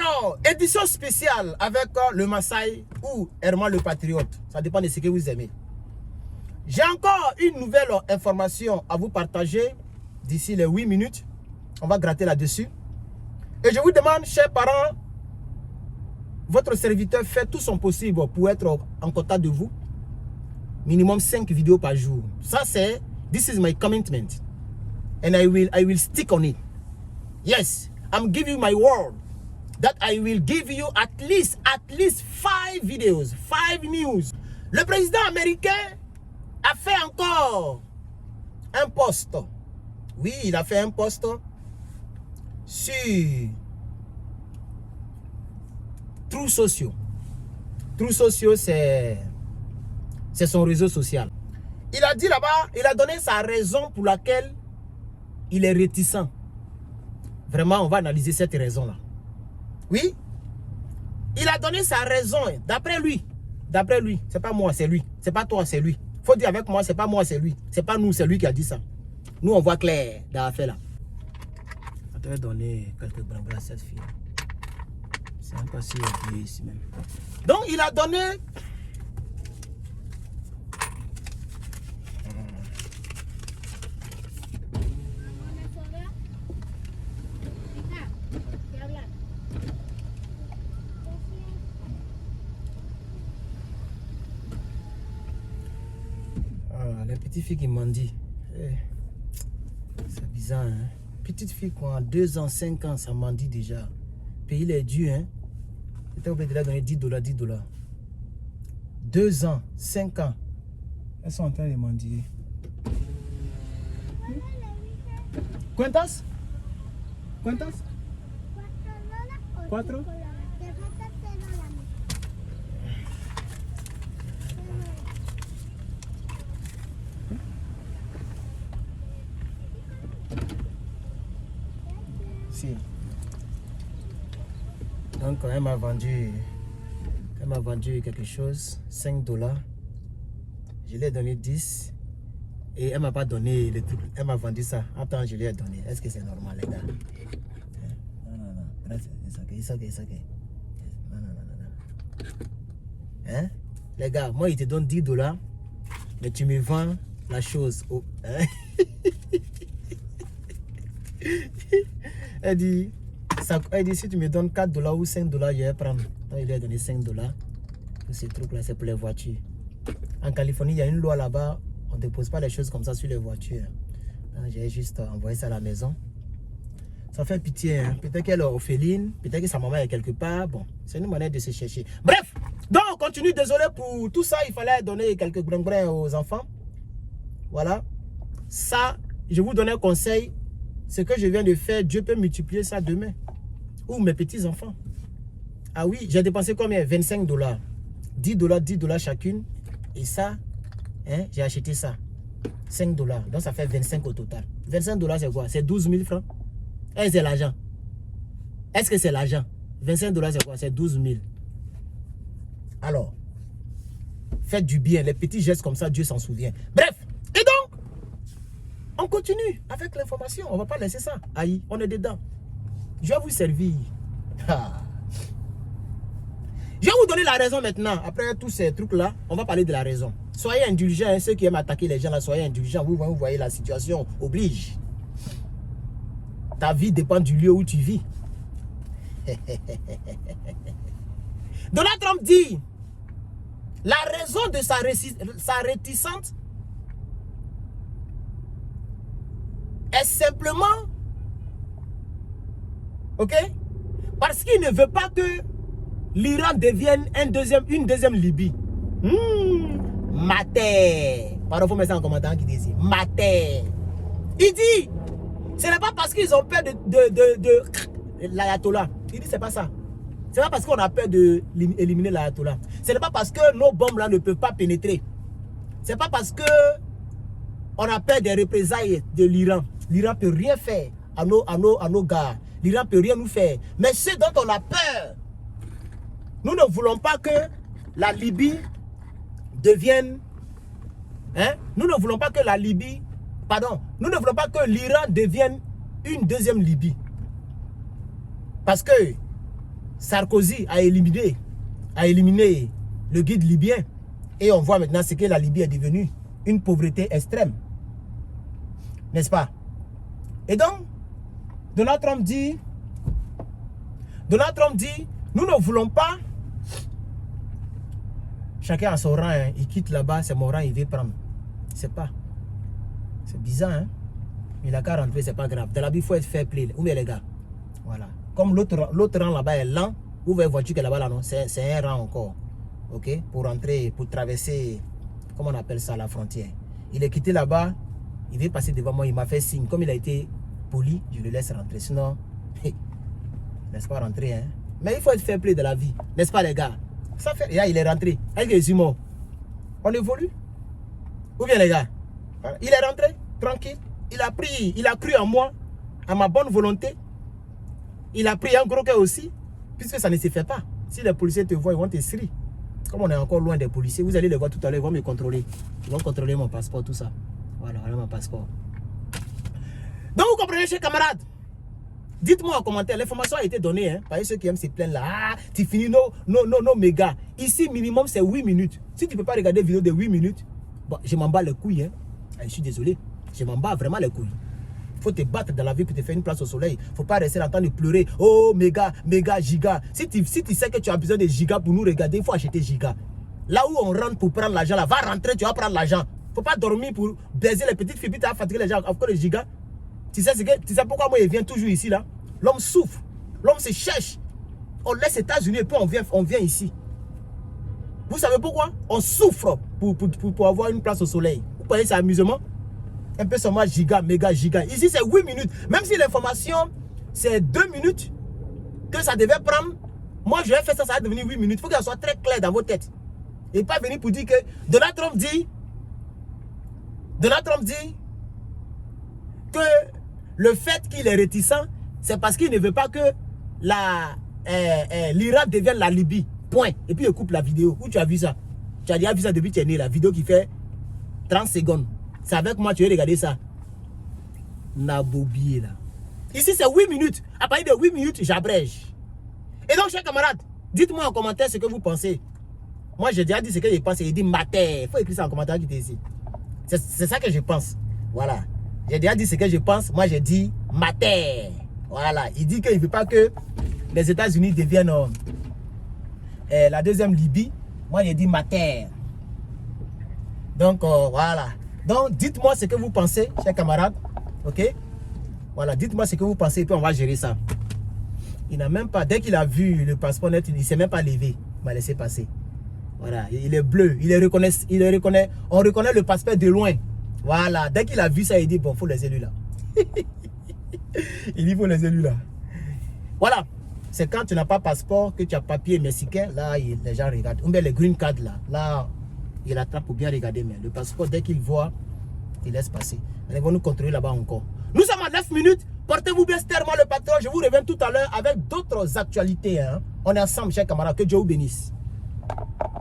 Alors, édition spéciale avec le Maasai ou Herman le Patriote. Ça dépend de ce que vous aimez. J'ai encore une nouvelle information à vous partager d'ici les 8 minutes. On va gratter là-dessus. Et je vous demande, chers parents, votre serviteur fait tout son possible pour être en contact de vous. Minimum 5 vidéos par jour. Ça c'est, this is my commitment. And I will stick on it. Yes, I'm giving you my word that I will give you at least 5 videos, 5 news. Le président américain a fait encore un post. Oui, il a fait un post sur True Social. True Social, c'est son réseau social. Il a dit là-bas, il a donné sa raison pour laquelle il est réticent. Vraiment, on va analyser cette raison-là. Oui, il a donné sa raison, d'après lui. D'après lui, c'est pas moi, c'est lui. C'est pas toi, c'est lui. Faut dire avec moi, c'est pas moi, c'est lui. C'est pas nous, c'est lui qui a dit ça. Nous, on voit clair dans l'affaire là. On devait donner quelques branques à cette fille. C'est un pas si oublié ici même. Donc, il a donné... Les petites filles qui m'ont dit, c'est bizarre, hein? Petite fille quoi, 2 ans, 5 ans, ça m'en dit déjà. Payer les dû, hein? J'étais obligé de leur donner $10. 2 ans, 5 ans. Elles sont en train de mendier. ¿Cuántas? ¿Cuántas? 4. Si. Donc elle m'a vendu quelque chose, $5. Je lui ai donné 10 et elle m'a pas donné le truc. Elle m'a vendu ça. Attends, je lui ai donné. Est-ce que c'est normal, les gars? Non. It's okay. Non. Hein? Les gars, moi il te donne $10, mais tu me vends la chose. Oh, hein? Elle dit si tu me donnes $4 ou $5, je vais prendre. Donc il lui a donné $5 pour ces trucs là, c'est pour les voitures. En Californie, il y a une loi là-bas, on ne dépose pas les choses comme ça sur les voitures. J'ai juste envoyé ça à la maison. Ça fait pitié, hein? Peut-être qu'elle est orpheline, peut-être que sa maman est quelque part. Bon, c'est une manière de se chercher. Bref, donc on continue, désolé pour tout ça, il fallait donner quelques brin aux enfants. Voilà. Ça, je vous donne un conseil. Ce que je viens de faire, Dieu peut multiplier ça demain. Ou mes petits-enfants. Ah oui, j'ai dépensé combien? $25. $10 chacune. Et ça, hein, j'ai acheté ça. $5. Donc ça fait 25 au total. $25 c'est quoi? C'est 12 000 francs. Est-ce que c'est l'argent? Est-ce que c'est l'argent? $25 c'est quoi? C'est 12 000. Alors, faites du bien. Les petits gestes comme ça, Dieu s'en souvient. Bref. Et donc, on continue avec l'information. On ne va pas laisser ça. Aïe, on est dedans. Je vais vous servir. Je vais vous donner la raison maintenant. Après tous ces trucs-là, on va parler de la raison. Soyez indulgents, hein, ceux qui aiment attaquer les gens là, soyez indulgents. Vous voyez, la situation oblige. Ta vie dépend du lieu où tu vis. Donald Trump dit, la raison de sa réticence est simplement, ok, parce qu'il ne veut pas que l'Iran devienne une deuxième Libye. Mater. Pardon, il faut mettre ça en commentaire qui dit Mater. Il dit, ce n'est pas parce qu'ils ont peur de l'ayatollah. Il dit, c'est pas ça. Ce n'est pas parce qu'on a peur d'éliminer l'ayatollah. Ce n'est pas parce que nos bombes là ne peuvent pas pénétrer. Ce n'est pas parce que on a peur des représailles de l'Iran. L'Iran ne peut rien faire à nos gars. L'Iran ne peut rien nous faire. Mais ce dont on a peur, nous ne voulons pas que la Libye devienne... Hein? Nous ne voulons pas que la Libye... Pardon. Nous ne voulons pas que l'Iran devienne une deuxième Libye. Parce que Sarkozy a éliminé le guide libyen. Et on voit maintenant ce que la Libye est devenue. Une pauvreté extrême. N'est-ce pas? Et donc, Donald Trump dit, nous ne voulons pas. Chacun a son rang, hein. Il quitte là-bas, c'est mon rang, il veut prendre. C'est pas. C'est bizarre, hein? Il a qu'à rentrer, c'est pas grave. Dans la vie, il faut être fair play. Où est les gars? Voilà. Comme l'autre rang là-bas est lent, vous voyez voiture qui est là-bas, là, non? C'est un rang encore. Ok? Pour rentrer, pour traverser, comment on appelle ça, la frontière. Il est quitté là-bas, il veut passer devant moi, il m'a fait signe. Comme il a été poli, je le laisse rentrer. Sinon, laisse pas rentrer, hein? Mais il faut être fair play de la vie. N'est-ce pas, les gars? Ça fait. Et là, il est rentré. Est-ce qu'il est mort? On évolue? Ou bien, les gars? Il est rentré, tranquille. Il a cru en moi, à ma bonne volonté. Il a pris un gros cœur aussi, puisque ça ne se fait pas. Si les policiers te voient, ils vont te serrer. Comme on est encore loin des policiers, vous allez les voir tout à l'heure, ils vont me contrôler. Ils vont contrôler mon passeport, tout ça. Voilà mon passeport. Donc, vous comprenez, chers camarades? Dites-moi en commentaire, l'information a été donnée, hein, par ceux qui aiment se plaindre là. Ah, tu finis nos mégas. Ici, minimum, c'est 8 minutes. Si tu ne peux pas regarder une vidéo de 8 minutes, bon, je m'en bats les couilles. Hein. Je suis désolé. Je m'en bats vraiment les couilles. Il faut te battre dans la vie pour te faire une place au soleil. Il ne faut pas rester en train de pleurer. Oh, méga, giga. Si tu sais que tu as besoin de giga pour nous regarder, il faut acheter giga. Là où on rentre pour prendre l'argent, là, va rentrer, tu vas prendre l'argent. Il ne faut pas dormir pour baiser les petites filles, puis tu vas fatiguer les gens. Encore les gigas. Tu sais pourquoi moi, il vient toujours ici, là? L'homme souffre. L'homme se cherche. On laisse les États-Unis et puis on vient ici. Vous savez pourquoi? On souffre pour avoir une place au soleil. Vous voyez, c'est amusement. Un peu seulement giga, méga, giga. Ici, c'est 8 minutes. Même si l'information, c'est 2 minutes que ça devait prendre. Moi, je vais faire ça, ça va devenir 8 minutes. Il faut que ça soit très clair dans vos têtes. Et pas venir pour dire que Donald Trump dit que le fait qu'il est réticent, c'est parce qu'il ne veut pas que l'Irak devienne la Libye. Point. Et puis il coupe la vidéo. Où tu as vu ça? Tu as déjà vu ça depuis que tu es né, la vidéo qui fait 30 secondes. C'est avec moi, tu veux regarder ça. Nabobier là. Ici c'est 8 minutes. À partir de 8 minutes, j'abrège. Et donc, chers camarades, dites-moi en commentaire ce que vous pensez. Moi, j'ai déjà dit ce que je pense. Il dit mater. Il faut écrire ça en commentaire qui était ici. C'est ça que je pense. Voilà. J'ai déjà dit ce que je pense. Moi, j'ai dit mater. Voilà. Il dit qu'il ne veut pas que les États-Unis deviennent la deuxième Libye. Moi, j'ai dit mater. Donc, voilà. Donc, dites-moi ce que vous pensez, chers camarades. Ok? Voilà. Dites-moi ce que vous pensez et puis on va gérer ça. Il n'a même pas, dès qu'il a vu le passeport net, il ne s'est même pas levé. Il m'a laissé passer. Voilà, il est bleu, on reconnaît le passeport de loin. Voilà, dès qu'il a vu ça, il dit, bon, il faut les élus là. Il dit, il faut les élus là. Voilà, c'est quand tu n'as pas passeport, que tu as papier mexicain, là, les gens regardent. Ou bien les green cards là, il attrape pour bien regarder. Mais le passeport, dès qu'il voit, il laisse passer. Ils vont nous contrôler là-bas encore. Nous sommes à 9 minutes. Portez-vous bien, c'était moi le patron. Je vous reviens tout à l'heure avec d'autres actualités. Hein. On est ensemble, chers camarades. Que Dieu vous bénisse.